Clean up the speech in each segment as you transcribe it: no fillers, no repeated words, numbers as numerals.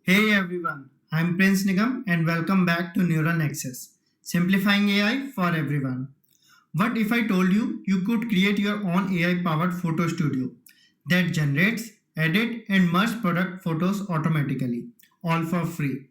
Hey everyone, I'm Prince Nigam and welcome back to Neural Nexus, simplifying AI for everyone. What if I told you you could create your own AI powered photo studio that generates, edit, and merge product photos automatically, all for free?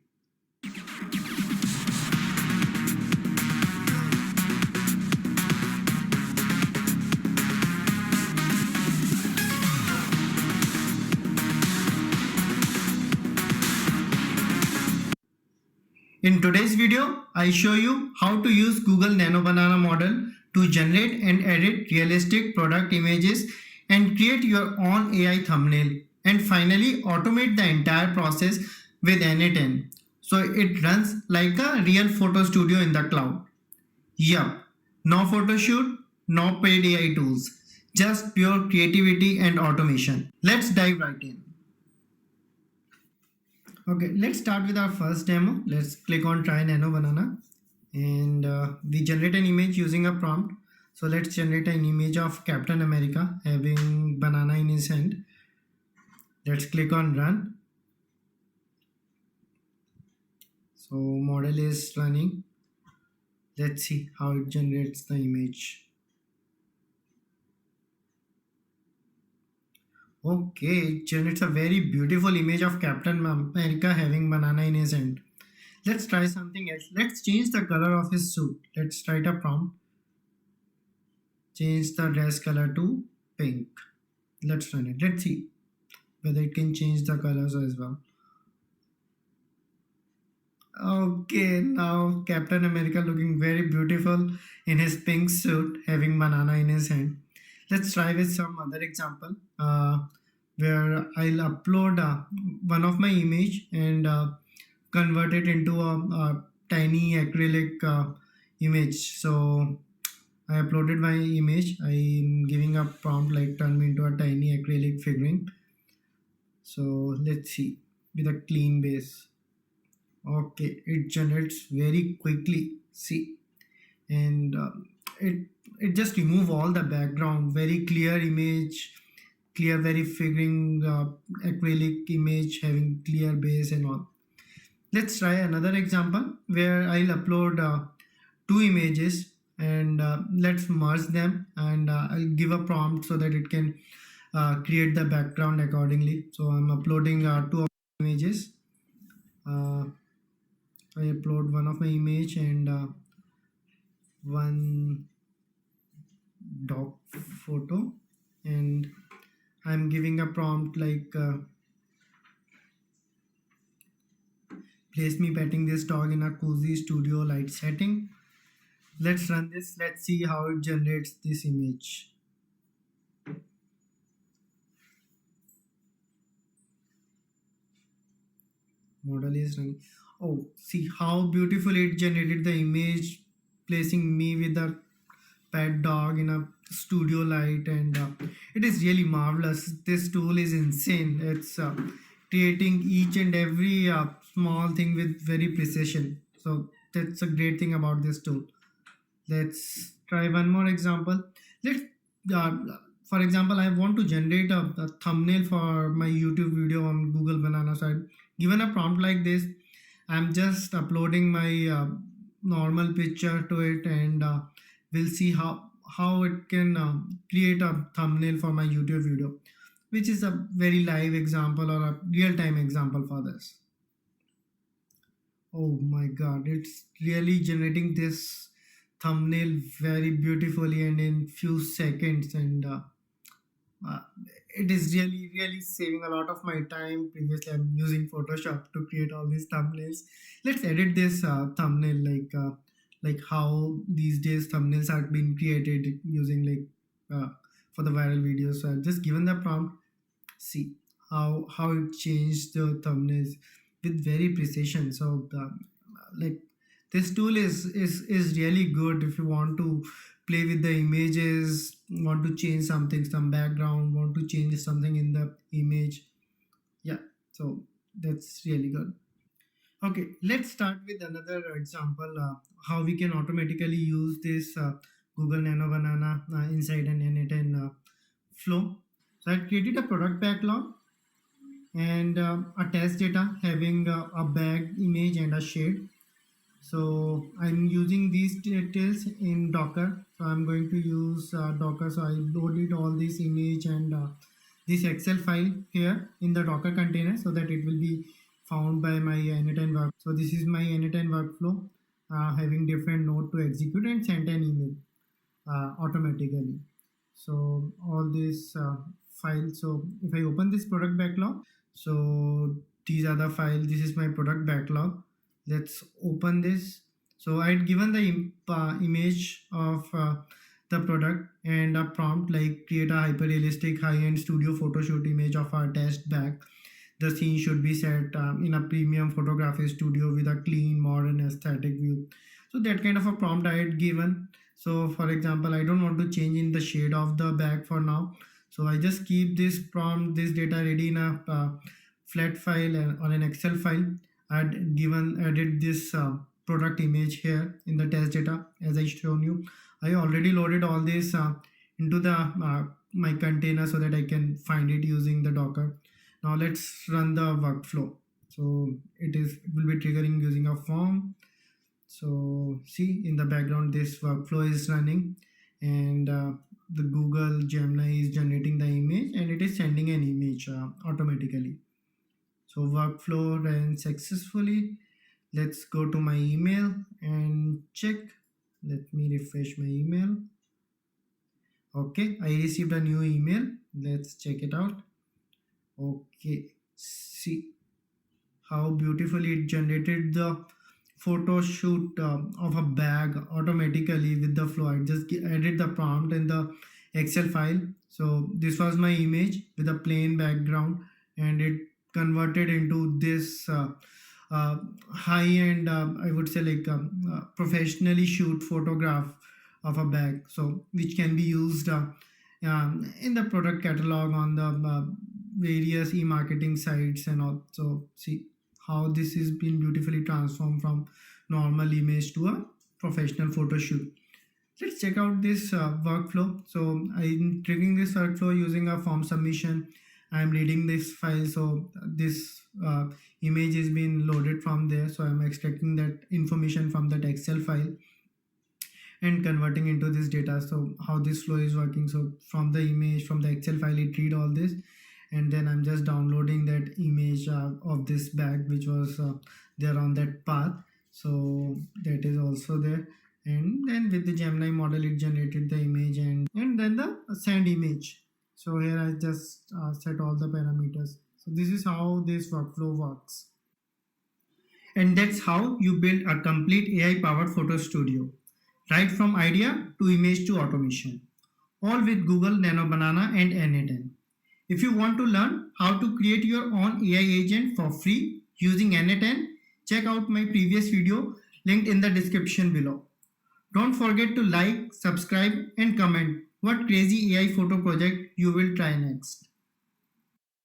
In today's video, I show you how to use Google Nano Banana model to generate and edit realistic product images and create your own AI thumbnail, and finally automate the entire process with n8n so it runs like a real photo studio in the cloud. Yup, no photo shoot, no paid AI tools, just pure creativity and automation. Let's dive right in. Okay, let's start with our first demo. Let's click on try nano banana and we generate an image using a prompt. So let's generate an image of Captain America having banana in his hand. Let's click on run. So model is running. Let's see how it generates the image. Okay, it generates a very beautiful image of Captain America having banana in his hand. Let's try something else. Let's change the color of his suit. Let's write a prompt. Change the dress color to pink. Let's run it. Let's see whether it can change the colors as well. Okay, now Captain America looking very beautiful in his pink suit, having banana in his hand. Let's try with some other example where I'll upload one of my image and convert it into a tiny acrylic image. So I uploaded my image. I'm giving a prompt like turn me into a tiny acrylic figurine. So let's see with a clean base. Okay, it generates very quickly. See, and it just remove all the background. Very clear image, clear, very figuring acrylic image having clear base and all. Let's try another example where I'll upload two images and let's merge them and I'll give a prompt so that it can create the background accordingly. So I'm uploading two images. Uh, I upload one of my image and one dog photo, and I'm giving a prompt like place me petting this dog in a cozy studio light setting. Let's run this. Let's see how it generates this image. Model is running. Oh, see how beautiful it generated the image, placing me with the pet dog in a studio light, and it is really marvelous. This tool is insane. It's creating each and every small thing with very precision. So that's a great thing about this tool. Let's try one more example. Let's uh, for example, I want to generate a thumbnail for my YouTube video on Google Banana. So I've given a prompt like this. I'm just uploading my normal picture to it, and we'll see how it can create a thumbnail for my YouTube video, which is a very live example or a real time example for this. Oh my god, it's really generating this thumbnail very beautifully and in few seconds, and uh, it is really saving a lot of my time. Previously I'm using Photoshop to create all these thumbnails. Let's edit this thumbnail like how these days thumbnails are being created using for the viral videos. So I've just given the prompt. See how it changed the thumbnails with very precision. So like this tool is really good if you want to play with the images, want to change something, some background, want to change something in the image. Yeah, so that's really good. Okay, let's start with another example how we can automatically use this Google Nano Banana inside an n8n flow. So I created a product backlog and a test data having a bag image and a shade. So I'm using these details in Docker. So I'm going to use Docker. So I loaded all this image and this Excel file here in the Docker container so that it will be found by my n8n work. So this is my n8n workflow, having different node to execute and send an email automatically. So all this files. So if I open this product backlog, so these are the files. This is my product backlog. Let's open this. So I had given the image of the product and a prompt like create a hyper realistic high-end studio photo shoot image of our test bag. The scene should be set in a premium photography studio with a clean modern aesthetic view. So that kind of a prompt I had given. So for example, I don't want to change in the shade of the bag for now, so I just keep this prompt, this data ready in a flat file and on an Excel file. I'd given added this product image here in the test data as I shown you. I already loaded all this into the my container so that I can find it using the Docker. Now let's run the workflow. So it will be triggering using a form. So see in the background this workflow is running, and the Google Gemini is generating the image and it is sending an image automatically. So workflow ran successfully. Let's go to my email and check. Let me refresh my email. Okay, I received a new email. Let's check it out. Okay, see how beautifully it generated the photo shoot of a bag automatically with the flow. I just added the prompt in the Excel file. So this was my image with a plain background, and it converted into this high-end, I would say like professionally shoot photograph of a bag. So which can be used in the product catalog on the various e-marketing sites and all. So see how this has been beautifully transformed from normal image to a professional photo shoot. Let's check out this workflow. So I'm triggering this workflow using a form submission. I'm reading this file. So this image is being loaded from there. So I'm extracting that information from that Excel file and converting into this data. So how this flow is working. So from the image, from the Excel file, it read all this, and then I'm just downloading that image of this bag which was there on that path. So that is also there, and then with the Gemini model it generated the image and then the send image. So here I just set all the parameters. So this is how this workflow works, and that's how you build a complete AI powered photo studio, right from idea to image to automation, all with Google Nano Banana and n8n. If you want to learn how to create your own AI agent for free using n8n, check out my previous video linked in the description below. Don't forget to like, subscribe and comment what crazy AI photo project you will try next.